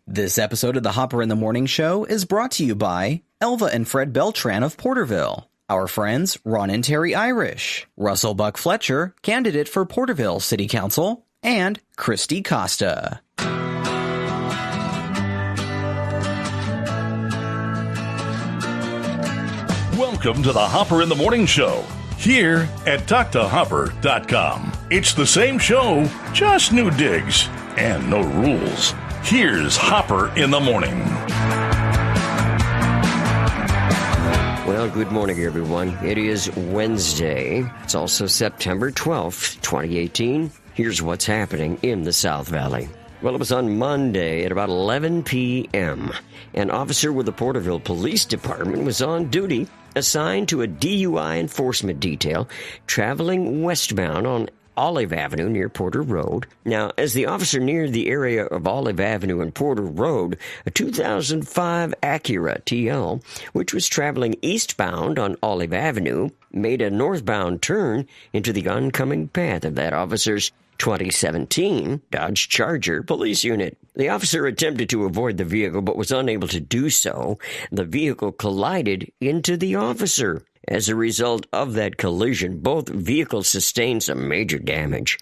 This episode of the Hopper in the Morning Show is brought to you by Elva and Fred Beltran of Porterville, our friends Ron and Terry Irish, Russell Buck Fletcher, candidate for Porterville City Council, and Christy Costa. Welcome to the Hopper in the Morning Show, here at TalkToHopper.com. It's the same show, just new digs and no rules. Here's Hopper in the Morning. Well, good morning, everyone. It is Wednesday. It's also September 12th, 2018. Here's what's happening in the South Valley. Well, it was on Monday at about 11 p.m. An officer with the Porterville Police Department was on duty, assigned to a DUI enforcement detail, traveling westbound on Olive Avenue near Porter Road. Now, as the officer neared the area of Olive Avenue and Porter Road, a 2005 Acura TL, which was traveling eastbound on Olive Avenue, made a northbound turn into the oncoming path of that officer's 2017 Dodge Charger police unit. The officer attempted to avoid the vehicle but was unable to do so. The vehicle collided into the officer. As a result of that collision, both vehicles sustained some major damage.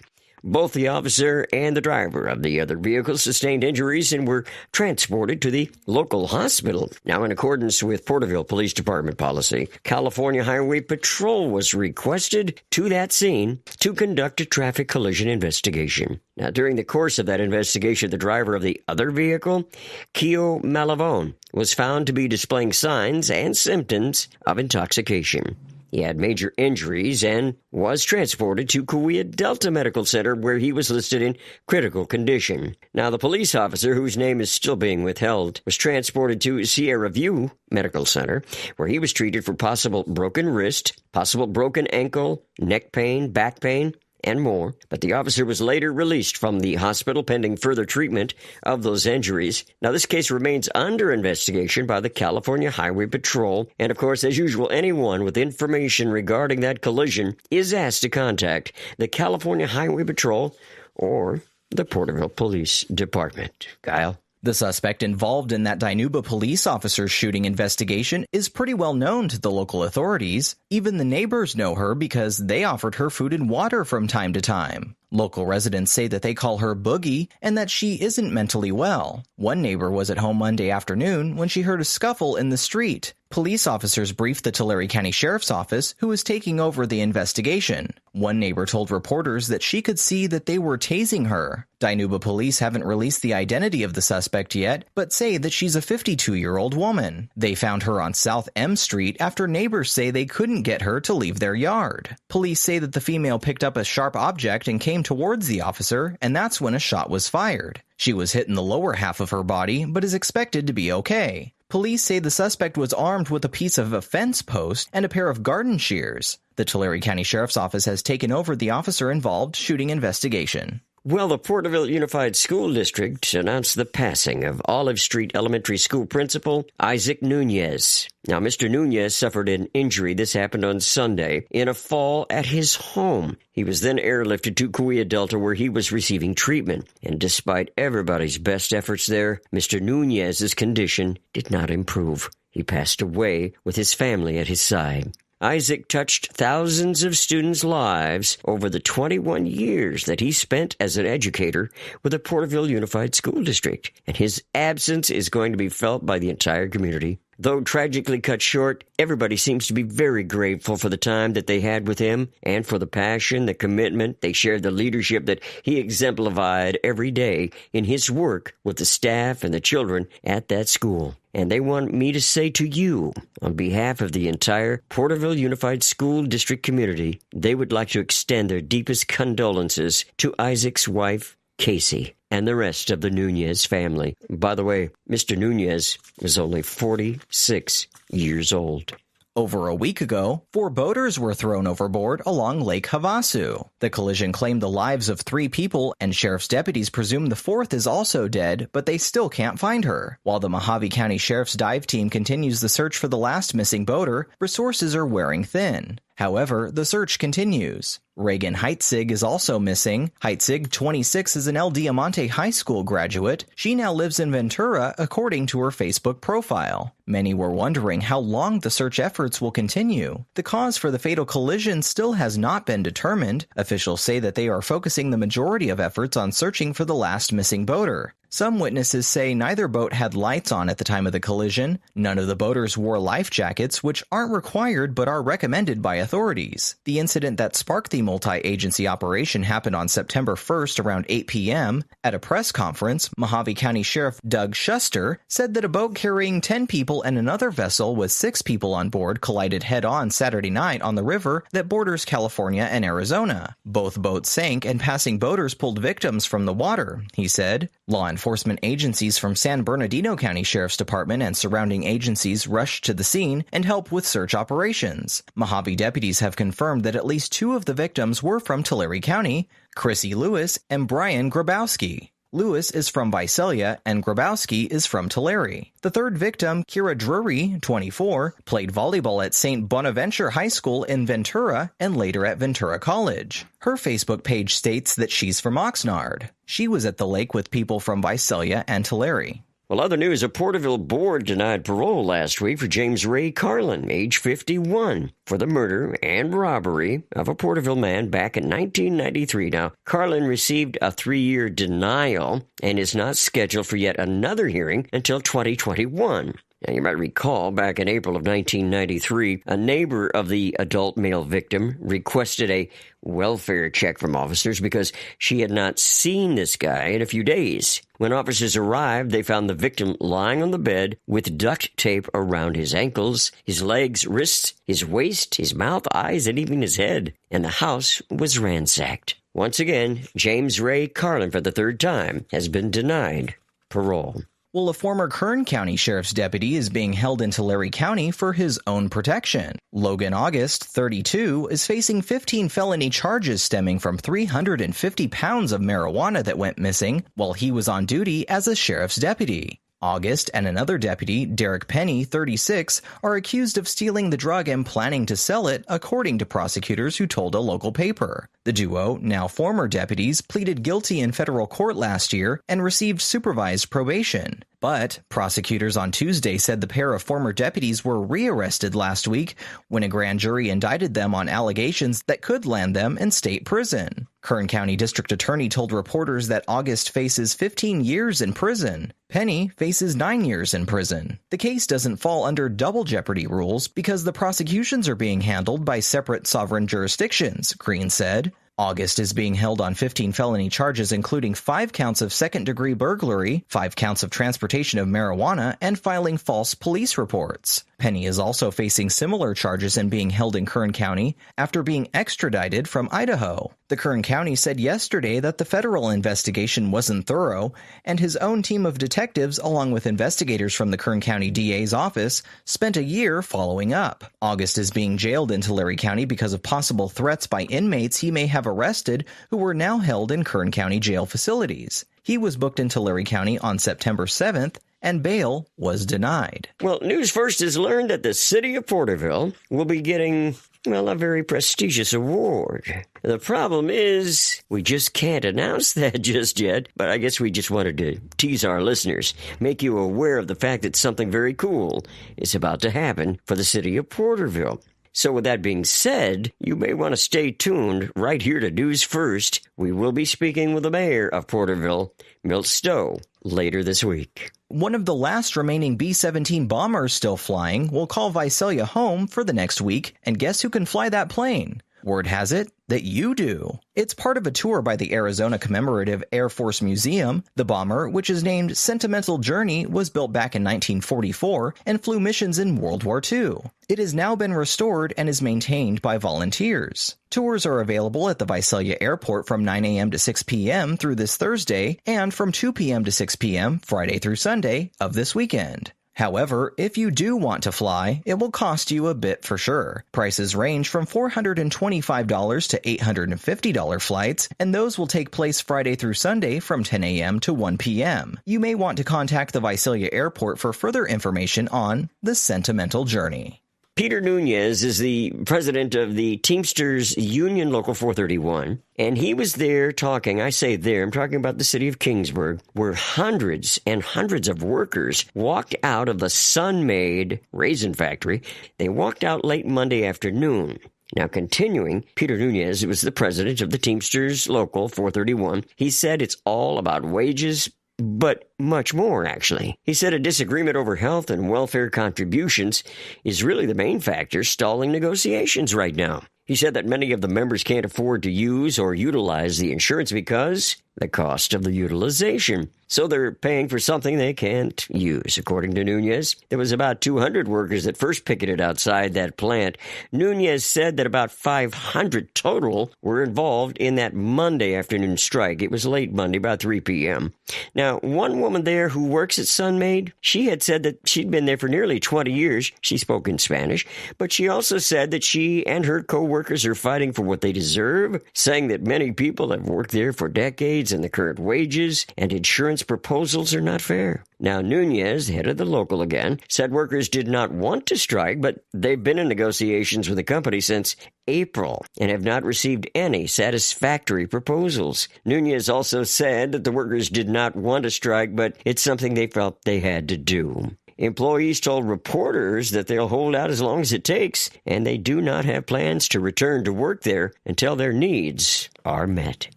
Both the officer and the driver of the other vehicle sustained injuries and were transported to the local hospital. Now, in accordance with Porterville Police Department policy, California Highway Patrol was requested to that scene to conduct a traffic collision investigation. Now, during the course of that investigation, the driver of the other vehicle, Keo Malavone, was found to be displaying signs and symptoms of intoxication. He had major injuries and was transported to Kauai Delta Medical Center, where he was listed in critical condition. Now, the police officer, whose name is still being withheld, was transported to Sierra View Medical Center, where he was treated for possible broken wrist, possible broken ankle, neck pain, back pain, and more. But the officer was later released from the hospital pending further treatment of those injuries. Now, this case remains under investigation by the California Highway Patrol. And of course, as usual, anyone with information regarding that collision is asked to contact the California Highway Patrol or the Porterville Police Department. Kyle? The suspect involved in that Dinuba police officer's shooting investigation is pretty well known to the local authorities. Even the neighbors know her because they offered her food and water from time to time. Local residents say that they call her Boogie and that she isn't mentally well. One neighbor was at home Monday afternoon when she heard a scuffle in the street. Police officers briefed the Tulare County Sheriff's Office, who is taking over the investigation. One neighbor told reporters that she could see that they were tasing her. Dinuba police haven't released the identity of the suspect yet, but say that she's a 52-year-old woman. They found her on South M Street after neighbors say they couldn't get her to leave their yard. Police say that the female picked up a sharp object and came towards the officer, and that's when a shot was fired. She was hit in the lower half of her body, but is expected to be okay. Police say the suspect was armed with a piece of a fence post and a pair of garden shears. The Tulare County Sheriff's Office has taken over the officer-involved shooting investigation. Well, the Porterville Unified School District announced the passing of Olive Street Elementary School Principal Isaac Nunez. Now, Mr. Nunez suffered an injury. This happened on Sunday in a fall at his home. He was then airlifted to Kauai Delta, where he was receiving treatment. And despite everybody's best efforts there, Mr. Nunez's condition did not improve. He passed away with his family at his side. Isaac touched thousands of students' lives over the 21 years that he spent as an educator with the Porterville Unified School District, and his absence is going to be felt by the entire community. Though tragically cut short, everybody seems to be very grateful for the time that they had with him and for the passion, the commitment, they shared, the leadership that he exemplified every day in his work with the staff and the children at that school. And they want me to say to you, on behalf of the entire Porterville Unified School District community, they would like to extend their deepest condolences to Isaac's wife, Casey, and the rest of the Nunez family. By the way, Mr. Nunez was only 46 years old. Over a week ago, 4 boaters were thrown overboard along Lake Havasu. The collision claimed the lives of 3 people, and sheriff's deputies presume the 4th is also dead, but they still can't find her. While the Mojave County Sheriff's dive team continues the search for the last missing boater, resources are wearing thin. However, the search continues. Reagan Heitzig is also missing. Heitzig, 26, is an El Diamante High School graduate. She now lives in Ventura, according to her Facebook profile. Many were wondering how long the search efforts will continue. The cause for the fatal collision still has not been determined. Officials say that they are focusing the majority of efforts on searching for the last missing boater. Some witnesses say neither boat had lights on at the time of the collision. None of the boaters wore life jackets, which aren't required but are recommended by authorities. The incident that sparked the multi-agency operation happened on September 1st around 8 p.m. At a press conference, Mojave County Sheriff Doug Shuster said that a boat carrying 10 people and another vessel with 6 people on board collided head-on Saturday night on the river that borders California and Arizona. Both boats sank and passing boaters pulled victims from the water, he said. Law enforcement agencies from San Bernardino County Sheriff's Department and surrounding agencies rushed to the scene and helped with search operations. Mojave deputies have confirmed that at least 2 of the victims were from Tulare County, Chrissy Lewis and Brian Grabowski. Lewis is from Visalia and Grabowski is from Tulare. The third victim, Kira Drury, 24, played volleyball at St. Bonaventure High School in Ventura and later at Ventura College. Her Facebook page states that she's from Oxnard. She was at the lake with people from Visalia and Tulare. Well, other news, a Porterville board denied parole last week for James Ray Carlin, age 51, for the murder and robbery of a Porterville man back in 1993. Now, Carlin received a 3-year denial and is not scheduled for yet another hearing until 2021. Now, you might recall back in April of 1993, a neighbor of the adult male victim requested a welfare check from officers because she had not seen this guy in a few days. When officers arrived, they found the victim lying on the bed with duct tape around his ankles, his legs, wrists, his waist, his mouth, eyes, and even his head. And the house was ransacked. Once again, James Ray Carlin, for the 3rd time, has been denied parole. Well, a former Kern County Sheriff's deputy is being held in Tulare County for his own protection. Logan August, 32, is facing 15 felony charges stemming from 350 pounds of marijuana that went missing while he was on duty as a sheriff's deputy. August and another deputy, Derek Penny, 36, are accused of stealing the drug and planning to sell it, according to prosecutors who told a local paper. The duo, now former deputies, pleaded guilty in federal court last year and received supervised probation. But prosecutors on Tuesday said the pair of former deputies were rearrested last week when a grand jury indicted them on allegations that could land them in state prison. Kern County District Attorney told reporters that August faces 15 years in prison. Penny faces 9 years in prison. The case doesn't fall under double jeopardy rules because the prosecutions are being handled by separate sovereign jurisdictions, Green said. August is being held on 15 felony charges, including 5 counts of second-degree burglary, 5 counts of transportation of marijuana, and filing false police reports. Penny is also facing similar charges and being held in Kern County after being extradited from Idaho. The Kern County said yesterday that the federal investigation wasn't thorough, and his own team of detectives, along with investigators from the Kern County DA's office, spent a year following up. August is being jailed in Tulare County because of possible threats by inmates he may have arrested who were now held in Kern County jail facilities. He was booked in Tulare County on September 7th, and bail was denied. Well, News First has learned that the city of Porterville will be getting, well, a very prestigious award. The problem is, we just can't announce that just yet, but I guess we just wanted to tease our listeners, make you aware of the fact that something very cool is about to happen for the city of Porterville. So with that being said, you may want to stay tuned right here to News First. We will be speaking with the mayor of Porterville, Milt Stowe, later this week. One of the last remaining B-17 bombers still flying will call Visalia home for the next week, and guess who can fly that plane? Word has it that you do. It's part of a tour by the Arizona Commemorative Air Force Museum. The bomber, which is named Sentimental Journey, was built back in 1944 and flew missions in World War II. It has now been restored and is maintained by volunteers. Tours are available at the Visalia Airport from 9 a.m. to 6 p.m. through this Thursday and from 2 p.m. to 6 p.m. Friday through Sunday of this weekend. However, if you do want to fly, it will cost you a bit for sure. Prices range from $425 to $850 flights, and those will take place Friday through Sunday from 10 a.m. to 1 p.m. You may want to contact the Visalia Airport for further information on the Sentimental Journey. Peter Nunez is the president of the Teamsters Union Local 431, and he was there talking, I say there, I'm talking about the city of Kingsburg, where hundreds and hundreds of workers walked out of the Sun-Maid raisin factory. They walked out late Monday afternoon. Now, continuing, Peter Nunez was the president of the Teamsters Local 431. He said it's all about wages, but much more, actually. He said a disagreement over health and welfare contributions is really the main factor stalling negotiations right now. He said that many of the members can't afford to use or utilize the insurance because the cost of the utilization. So they're paying for something they can't use. According to Nunez, there was about 200 workers that first picketed outside that plant. Nunez said that about 500 total were involved in that Monday afternoon strike. It was late Monday, about 3 p.m. Now, one woman there who works at Sun-Maid, she had said that she'd been there for nearly 20 years. She spoke in Spanish, but she also said that she and her co-workers are fighting for what they deserve, saying that many people have worked there for decades and the current wages and insurance proposals are not fair. Now, Nunez, head of the local again, said workers did not want to strike, but they've been in negotiations with the company since April and have not received any satisfactory proposals. Nunez also said that the workers did not want to strike, but it's something they felt they had to do. Employees told reporters that they'll hold out as long as it takes, and they do not have plans to return to work there until their needs are met.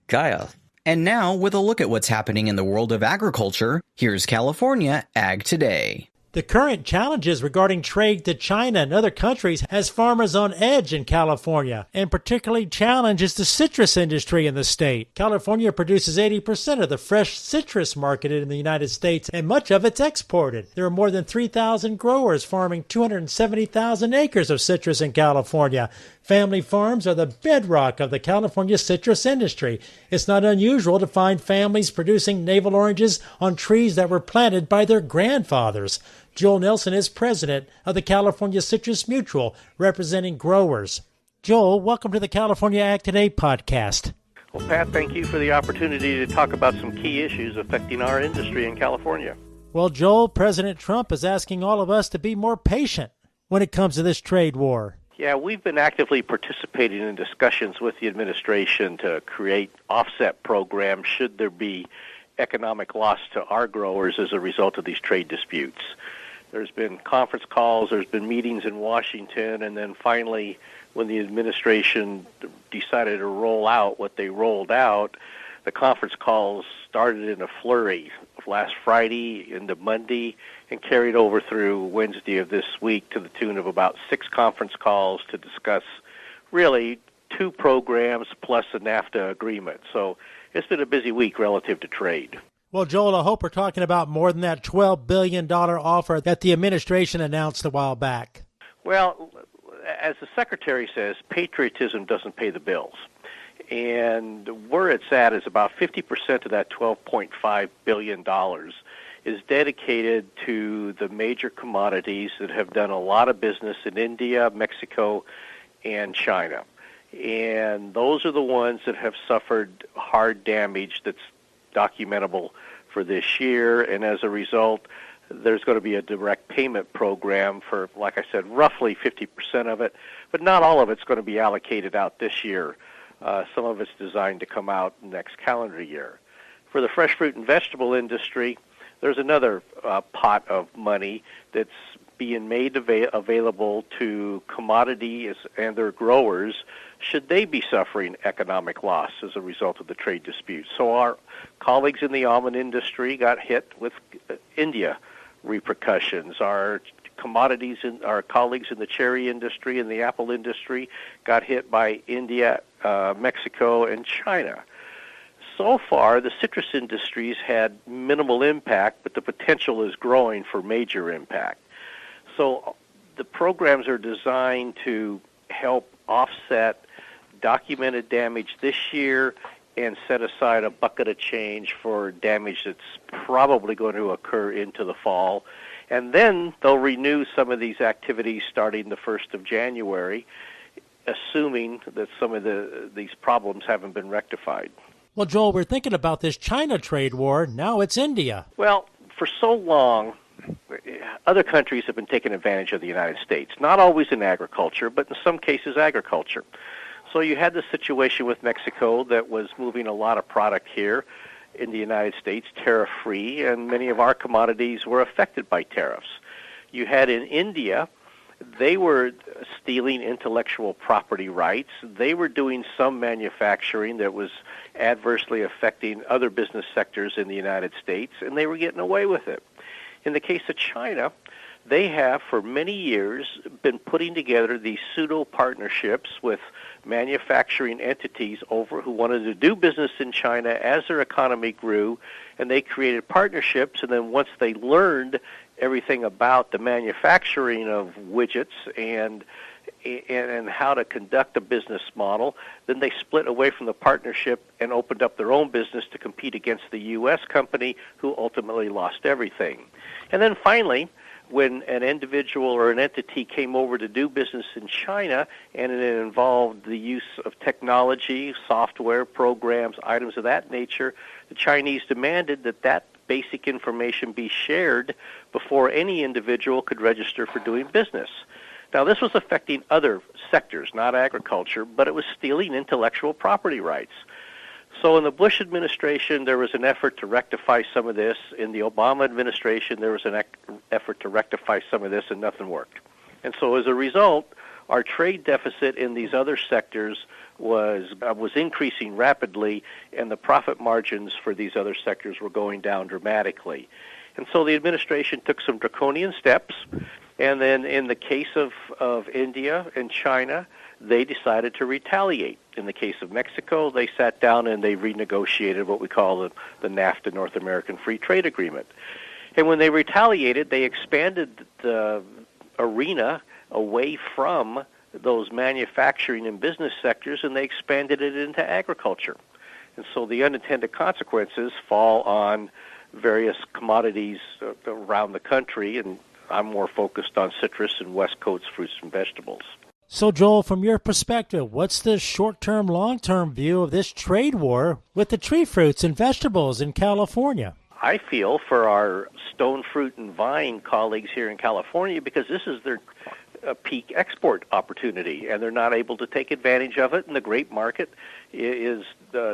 Kyle. And now, with a look at what's happening in the world of agriculture, here's California Ag Today. The current challenges regarding trade to China and other countries has farmers on edge in California, and particularly challenges the citrus industry in the state. California produces 80% of the fresh citrus marketed in the United States, and much of it's exported. There are more than 3,000 growers farming 270,000 acres of citrus in California. Family farms are the bedrock of the California citrus industry. It's not unusual to find families producing navel oranges on trees that were planted by their grandfathers. Joel Nelson is president of the California Citrus Mutual, representing growers. Joel, welcome to the California Ag Today podcast. Well, Pat, thank you for the opportunity to talk about some key issues affecting our industry in California. Well, Joel, President Trump is asking all of us to be more patient when it comes to this trade war. Yeah, we've been actively participating in discussions with the administration to create offset programs should there be economic loss to our growers as a result of these trade disputes. There's been conference calls, there's been meetings in Washington, and then finally, when the administration decided to roll out what they rolled out, the conference calls started in a flurry of last Friday into Monday and carried over through Wednesday of this week to the tune of about 6 conference calls to discuss really 2 programs plus a NAFTA agreement. So it's been a busy week relative to trade. Well, Joel, I hope we're talking about more than that $12 billion offer that the administration announced a while back. Well, as the Secretary says, patriotism doesn't pay the bills. And where it's at is about 50% of that $12.5 billion is dedicated to the major commodities that have done a lot of business in India, Mexico, and China. And those are the ones that have suffered hard damage that's documentable for this year, and as a result, there's going to be a direct payment program for, like I said, roughly 50% of it, but not all of it's going to be allocated out this year. Some of it's designed to come out next calendar year. For the fresh fruit and vegetable industry, there's another pot of money that's being made available to commodities and their growers should they be suffering economic loss as a result of the trade disputes. So our colleagues in the almond industry got hit with India repercussions. Our colleagues in the cherry industry and the apple industry got hit by India, Mexico, and China. So far, the citrus industry's had minimal impact, but the potential is growing for major impact. So the programs are designed to help offset documented damage this year and set aside a bucket of change for damage that's probably going to occur into the fall. And then they'll renew some of these activities starting the 1st of January, assuming that some of these problems haven't been rectified. Well, Joel, we're thinking about this China trade war. Now it's India. Well, for so long, other countries have been taking advantage of the United States, not always in agriculture, but in some cases agriculture. So you had the situation with Mexico that was moving a lot of product here in the United States, tariff-free, and many of our commodities were affected by tariffs. You had in India, they were stealing intellectual property rights. They were doing some manufacturing that was adversely affecting other business sectors in the United States, and they were getting away with it. In the case of China, they have for many years been putting together these pseudo-partnerships with manufacturing entities over who wanted to do business in China as their economy grew, and they created partnerships, and then once they learned everything about the manufacturing of widgets and how to conduct a business model, then they split away from the partnership and opened up their own business to compete against the U.S. company, who ultimately lost everything. And then finally, when an individual or an entity came over to do business in China and it involved the use of technology, software, programs, items of that nature, the Chinese demanded that that basic information be shared before any individual could register for doing business. Now, this was affecting other sectors, not agriculture, but it was stealing intellectual property rights. So in the Bush administration, there was an effort to rectify some of this. In the Obama administration, there was an effort to rectify some of this, and nothing worked. And so as a result, our trade deficit in these other sectors was increasing rapidly, and the profit margins for these other sectors were going down dramatically. And so the administration took some draconian steps, and then in the case of India and China, they decided to retaliate. In the case of Mexico, they sat down and they renegotiated what we call the NAFTA, North American Free Trade Agreement. And when they retaliated, they expanded the arena away from those manufacturing and business sectors, and they expanded it into agriculture. And so the unintended consequences fall on various commodities around the country, and I'm more focused on citrus and West Coast fruits and vegetables. So, Joel, from your perspective, what's the short-term, long-term view of this trade war with the tree fruits and vegetables in California? I feel for our stone fruit and vine colleagues here in California, because this is their peak export opportunity, and they're not able to take advantage of it. And the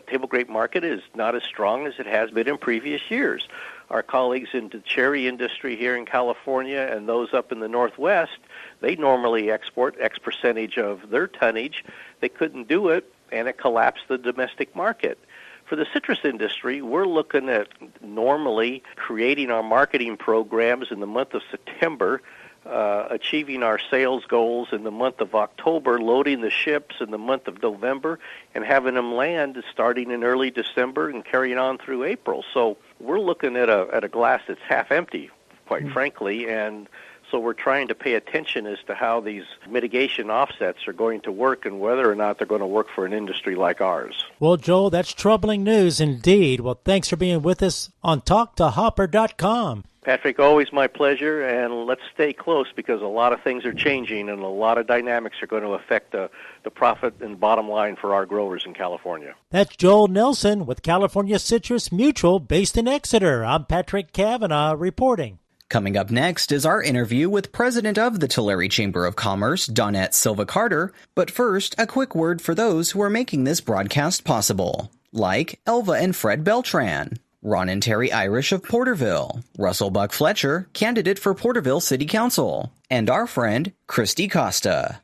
table grape market is not as strong as it has been in previous years. Our colleagues in the cherry industry here in California and those up in the Northwest, they normally export X percentage of their tonnage. They couldn't do it, and it collapsed the domestic market. For the citrus industry, we're looking at normally creating our marketing programs in the month of September, achieving our sales goals in the month of October, loading the ships in the month of November, and having them land starting in early December and carrying on through April. So we're looking at a glass that's half empty, quite frankly, and so we're trying to pay attention as to how these mitigation offsets are going to work and whether or not they're going to work for an industry like ours. Well, Joel, that's troubling news indeed. Well, thanks for being with us on TalkToHopper.com. Patrick, always my pleasure, and let's stay close because a lot of things are changing and a lot of dynamics are going to affect the profit and bottom line for our growers in California. That's Joel Nelson with California Citrus Mutual based in Exeter. I'm Patrick Cavanaugh reporting. Coming up next is our interview with President of the Tulare Chamber of Commerce, Donnette Silva-Carter. But first, a quick word for those who are making this broadcast possible, like Elva and Fred Beltran, Ron and Terry Irish of Porterville, Russell Buck Fletcher, candidate for Porterville City Council, and our friend Christy Costa.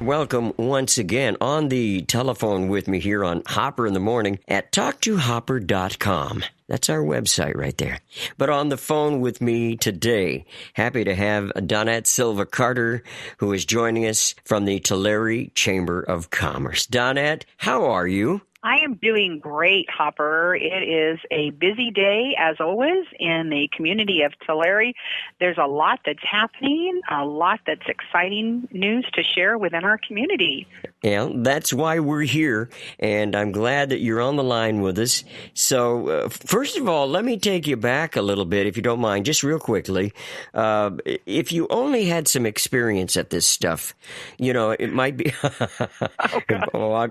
Welcome once again on the telephone with me here on Hopper in the Morning at TalkToHopper.com. That's our website right there. But on the phone with me today, happy to have Donnette Silva-Carter, who is joining us from the Tulare Chamber of Commerce. Donnette, how are you? I am doing great, Hopper. It is a busy day, as always, in the community of Tulare. There's a lot that's happening, a lot that's exciting news to share within our community. Yeah, that's why we're here, and I'm glad that you're on the line with us. So, first of all, let me take you back a little bit, if you don't mind, just real quickly. If you only had some experience at this stuff, it might be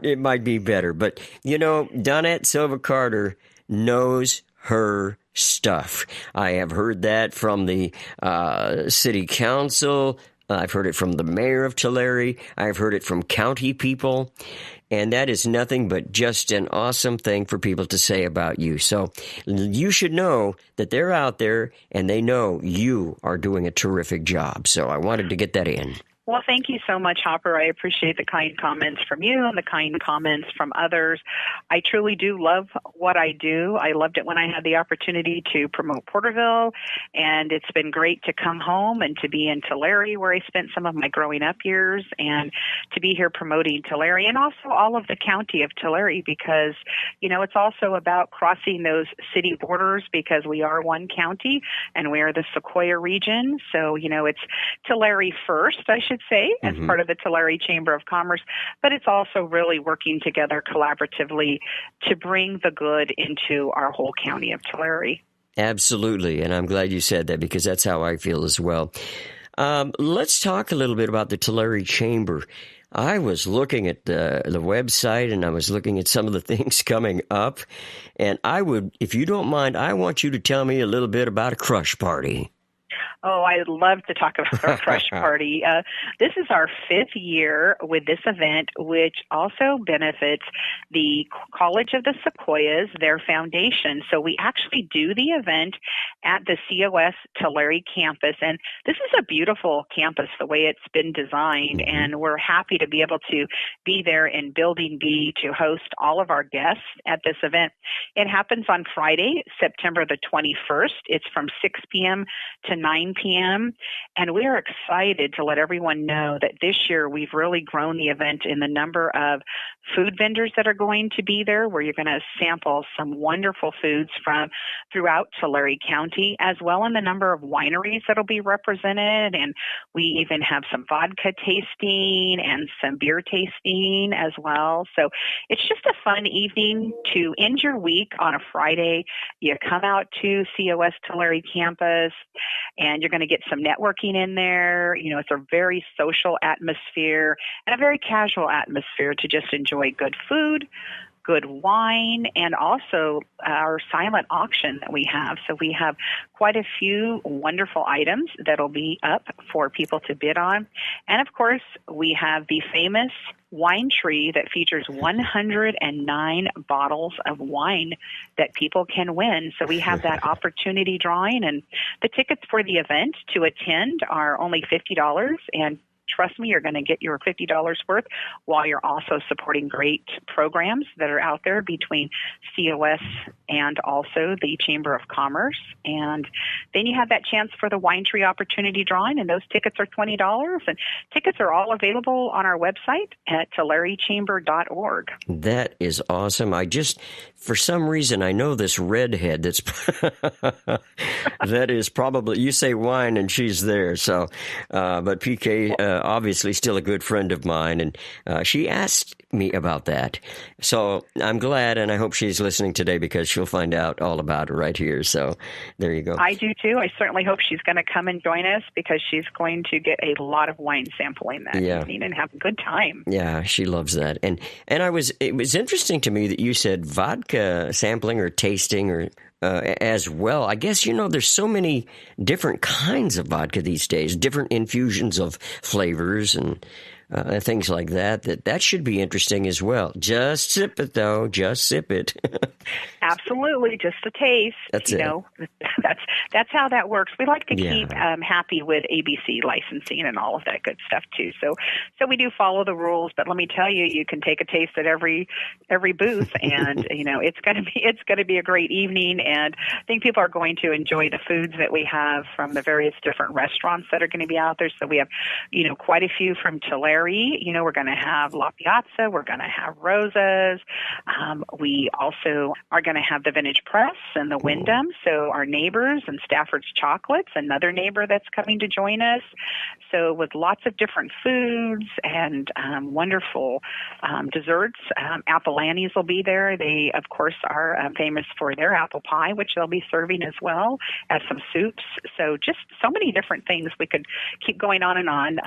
it might be better, but Donnette Silva-Carter knows her stuff. I have heard that from the city council. I've heard it from the mayor of Tulare. I've heard it from county people. And that is nothing but just an awesome thing for people to say about you. So you should know that they're out there and they know you are doing a terrific job. So I wanted to get that in. Well, thank you so much, Hopper. I appreciate the kind comments from you and the kind comments from others. I truly do love what I do. I loved it when I had the opportunity to promote Porterville, and it's been great to come home and to be in Tulare, where I spent some of my growing up years, and to be here promoting Tulare and also all of the county of Tulare, because, you know, it's also about crossing those city borders, because we are one county and we are the Sequoia region. So, you know, it's Tulare first, I should say, as part of the Tulare Chamber of Commerce, but it's also really working together collaboratively to bring the good into our whole county of Tulare. Absolutely, and I'm glad you said that, because that's how I feel as well. Let's talk a little bit about the Tulare Chamber. I was looking at the website, and I was looking at some of the things coming up, and I would, if you don't mind, I want you to tell me a little bit about a crush party. Oh, I'd love to talk about our Crush Party. This is our 5th year with this event, which also benefits the College of the Sequoias, their foundation. So we actually do the event at the COS Tulare campus. And this is a beautiful campus, the way it's been designed. And we're happy to be able to be there in Building B to host all of our guests at this event. It happens on Friday, September the 21st. It's from 6 p.m. to 9 p.m. And we are excited to let everyone know that this year we've really grown the event in the number of food vendors that are going to be there, where you're going to sample some wonderful foods from throughout Tulare County, as well in the number of wineries that will be represented. And we even have some vodka tasting and some beer tasting as well. So it's just a fun evening to end your week on a Friday. You come out to COS Tulare campus, and you're going to get some networking in there. You know, it's a very social atmosphere and a very casual atmosphere to just enjoy good food, good wine, and also our silent auction that we have. So we have quite a few wonderful items that'll be up for people to bid on. And of course, we have the famous wine tree that features 109 bottles of wine that people can win. So we have that opportunity drawing, and the tickets for the event to attend are only $50, and trust me, you're going to get your $50 worth while you're also supporting great programs that are out there between COS and also the Chamber of Commerce. And then you have that chance for the wine tree opportunity drawing, and those tickets are $20. And tickets are all available on our website at tularechamber.org. That is awesome. I just, for some reason, I know this redhead that's that is probably, you say wine and she's there. So, but PK, obviously still a good friend of mine, and she asked me about that. So I'm glad, and I hope she's listening today, because she'll find out all about it right here. So there you go. I do too. I certainly hope she's going to come and join us, because she's going to get a lot of wine sampling that evening and have a good time. Yeah, she loves that. And it was interesting to me that you said vodka sampling or tasting or as well. I guess, you know, there's so many different kinds of vodka these days, different infusions of flavors and things like that. That should be interesting as well. Just sip it, though. Just sip it. Absolutely, just a taste. That's you it. know, that's how that works. We like to keep happy with ABC licensing and all of that good stuff too. So we do follow the rules. But let me tell you, you can take a taste at every booth, and you know it's going to be a great evening. And I think people are going to enjoy the foods that we have from the various different restaurants that are going to be out there. So we have, you know, quite a few from Tulare. You know, we're going to have La Piazza. We're going to have Rosa's. We also are going to have the Vintage Press and the Wyndham. So our neighbors and Stafford's Chocolates, another neighbor that's coming to join us. So with lots of different foods and wonderful desserts. Appalachians will be there. They, of course, are famous for their apple pie, which they'll be serving as well as some soups. So just so many different things. We could keep going on and on.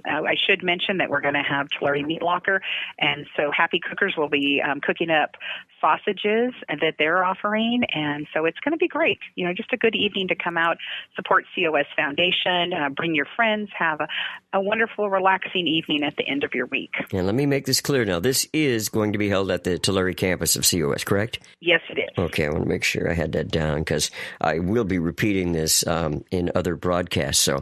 I should mention that that we're going to have Tulare Meat Locker. And so Happy Cookers will be cooking up sausages that they're offering. And so it's going to be great. Just a good evening to come out, support COS Foundation, bring your friends, have a wonderful, relaxing evening at the end of your week. And let me make this clear now. This is going to be held at the Tulare campus of COS, correct? Yes, it is. Okay, I want to make sure I had that down because I will be repeating this in other broadcasts. So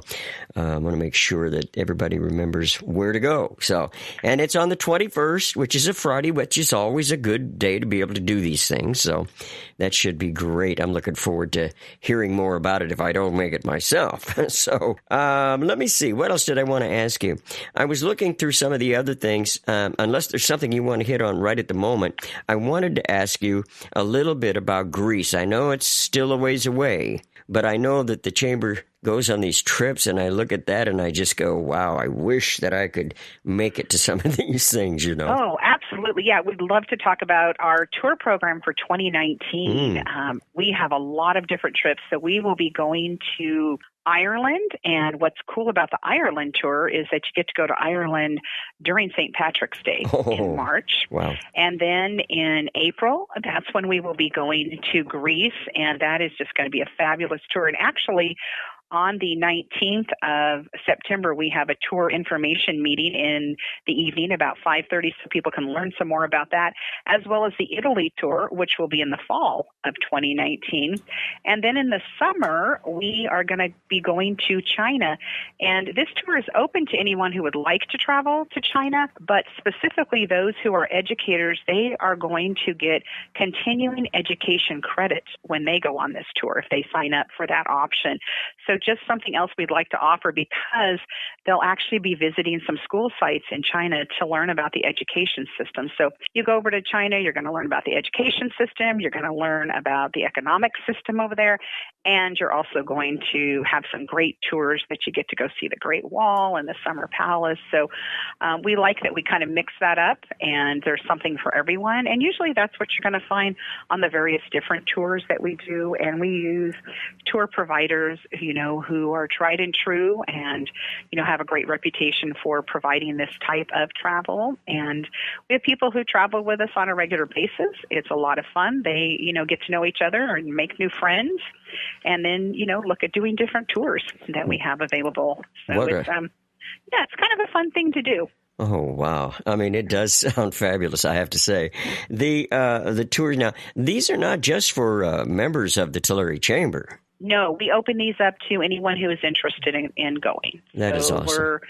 I want to make sure that everybody remembers where to go. So, and it's on the 21st, which is a Friday, which is always a good day to be able to do these things. So that should be great. I'm looking forward to hearing more about it if I don't make it myself. So let me see. What else did I want to ask you? I was looking through some of the other things. Unless there's something you want to hit on right at the moment, I wanted to ask you a little bit about Greece. I know it's still a ways away, but I know that the Chamber goes on these trips, and I look at that and I just go, wow, I wish that I could make it to some of these things, Oh, absolutely. Yeah, we'd love to talk about our tour program for 2019. We have a lot of different trips. So we will be going to Ireland, and what's cool about the Ireland tour is that you get to go to Ireland during St. Patrick's Day in March. Wow. And then in April, that's when we will be going to Greece, and that is just going to be a fabulous tour. And actually, on the 19th of September, we have a tour information meeting in the evening about 5:30, so people can learn some more about that, as well as the Italy tour, which will be in the fall of 2019. And then in the summer, we are going to be going to China. And this tour is open to anyone who would like to travel to China, but specifically those who are educators, they are going to get continuing education credit when they go on this tour if they sign up for that option. So just something else we'd like to offer, because they'll actually be visiting some school sites in China to learn about the education system. So you go over to China, you're going to learn about the education system, you're going to learn about the economic system over there, and you're also going to have some great tours that you get to go see the Great Wall and the Summer Palace. So we like that we kind of mix that up, and there's something for everyone. And usually that's what you're going to find on the various different tours that we do. And we use tour providers, who are tried and true and, have a great reputation for providing this type of travel. And we have people who travel with us on a regular basis. It's a lot of fun. They, get to know each other and make new friends, and then, look at doing different tours that we have available. So it's kind of a fun thing to do. Oh, wow. I mean, it does sound fabulous, I have to say. The tours now, these are not just for members of the Tulare Chamber. No, we open these up to anyone who is interested in going. That is awesome. We're,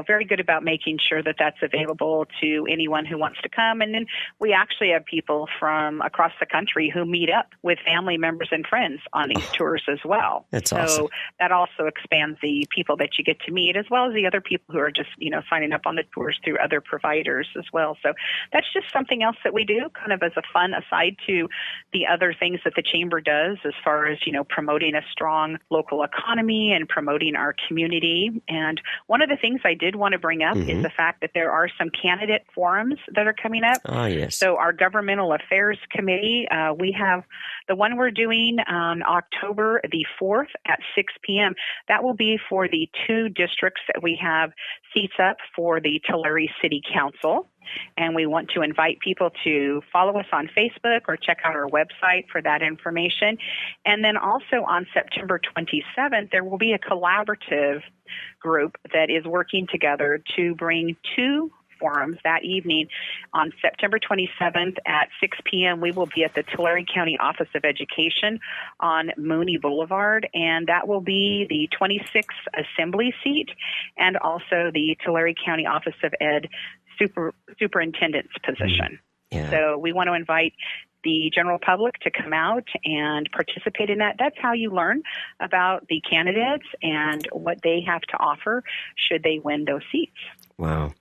very good about making sure that that's available to anyone who wants to come. And then we actually have people from across the country who meet up with family members and friends on these tours as well. That's awesome. So that also expands the people that you get to meet, as well as the other people who are just, signing up on the tours through other providers as well. So that's just something else that we do kind of as a fun aside to the other things that the Chamber does as far as, promoting a strong local economy and promoting our community. And one of the things I did want to bring up is the fact that there are some candidate forums that are coming up. Oh, yes. So our Governmental Affairs Committee, we have the one we're doing on October the 4th at 6 p.m. That will be for the 2 districts that we have seats up for the Tulare City Council. And we want to invite people to follow us on Facebook or check out our website for that information. And then also on September 27th, there will be a collaborative group that is working together to bring 2 forums that evening. On September 27th at 6 p.m., we will be at the Tulare County Office of Education on Mooney Boulevard, and that will be the 26th Assembly seat and also the Tulare County Office of Ed superintendent's position. Yeah. So we want to invite the general public to come out and participate in that. That's how you learn about the candidates and what they have to offer should they win those seats. Wow.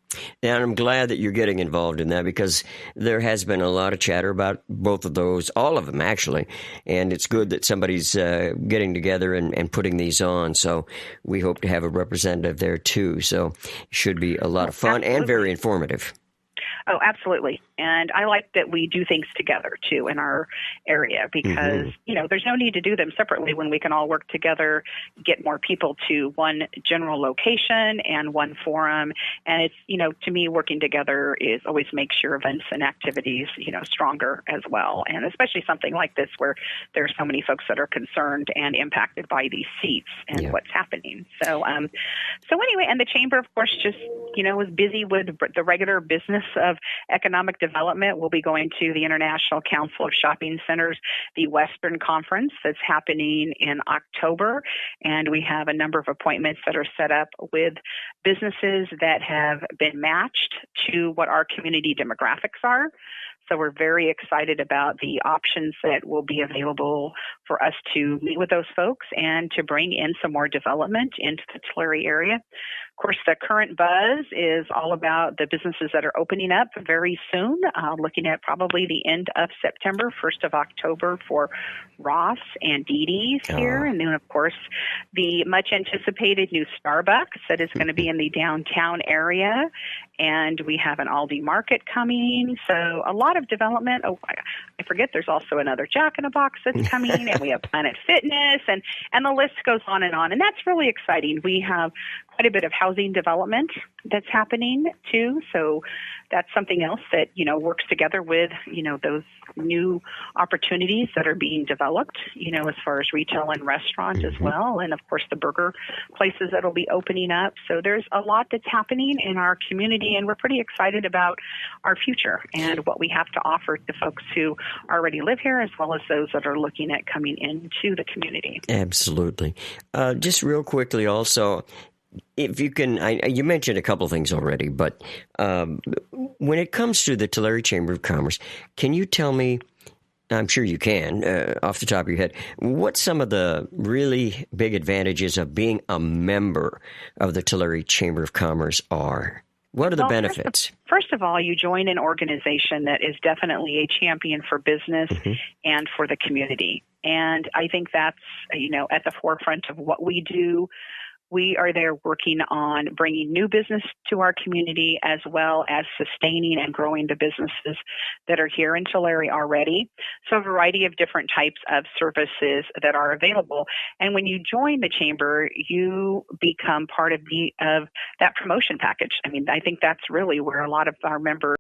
And I'm glad that you're getting involved in that, because there has been a lot of chatter about both of those, all of them actually, and it's good that somebody's getting together and putting these on. So we hope to have a representative there too. So it should be a lot of fun and very informative. Oh, absolutely. And I like that we do things together, too, in our area because, there's no need to do them separately when we can all work together, get more people to one general location and one forum. And it's, to me, working together is always makes your events and activities, stronger as well. And especially something like this where there are so many folks that are concerned and impacted by these seats and what's happening. So anyway, and the Chamber, of course, just, was busy with the regular business of economic development. We'll be going to the International Council of Shopping Centers, the Western Conference that's happening in October. And we have a number of appointments that are set up with businesses that have been matched to what our community demographics are. So we're very excited about the options that will be available for us to meet with those folks and to bring in some more development into the Tulare area. Of course, the current buzz is all about the businesses that are opening up very soon, looking at probably the end of September, 1st of October for Ross and Dee Dee's here. And then, of course, the much anticipated new Starbucks that is going to be in the downtown area. And we have an Aldi Market coming. So a lot of development. Oh, I forget there's also another Jack in a Box that's coming. And we have Planet Fitness. And the list goes on. And that's really exciting. We have quite a bit of housing development that's happening too. So that's something else that, works together with, those new opportunities that are being developed, as far as retail and restaurant as well. And of course, the burger places that will be opening up. So there's a lot that's happening in our community, and we're pretty excited about our future and what we have to offer to folks who already live here, as well as those that are looking at coming into the community. Absolutely. Just real quickly also, if you can, you mentioned a couple of things already, but when it comes to the Tulare Chamber of Commerce, can you tell me, I'm sure you can, off the top of your head, what some of the really big advantages of being a member of the Tulare Chamber of Commerce are? What are the benefits? First of all, you join an organization that is definitely a champion for business and for the community. And I think that's, at the forefront of what we do. We are there working on bringing new business to our community, as well as sustaining and growing the businesses that are here in Tulare already. So a variety of different types of services that are available. And when you join the chamber, you become part of that promotion package. I mean, I think that's really where a lot of our members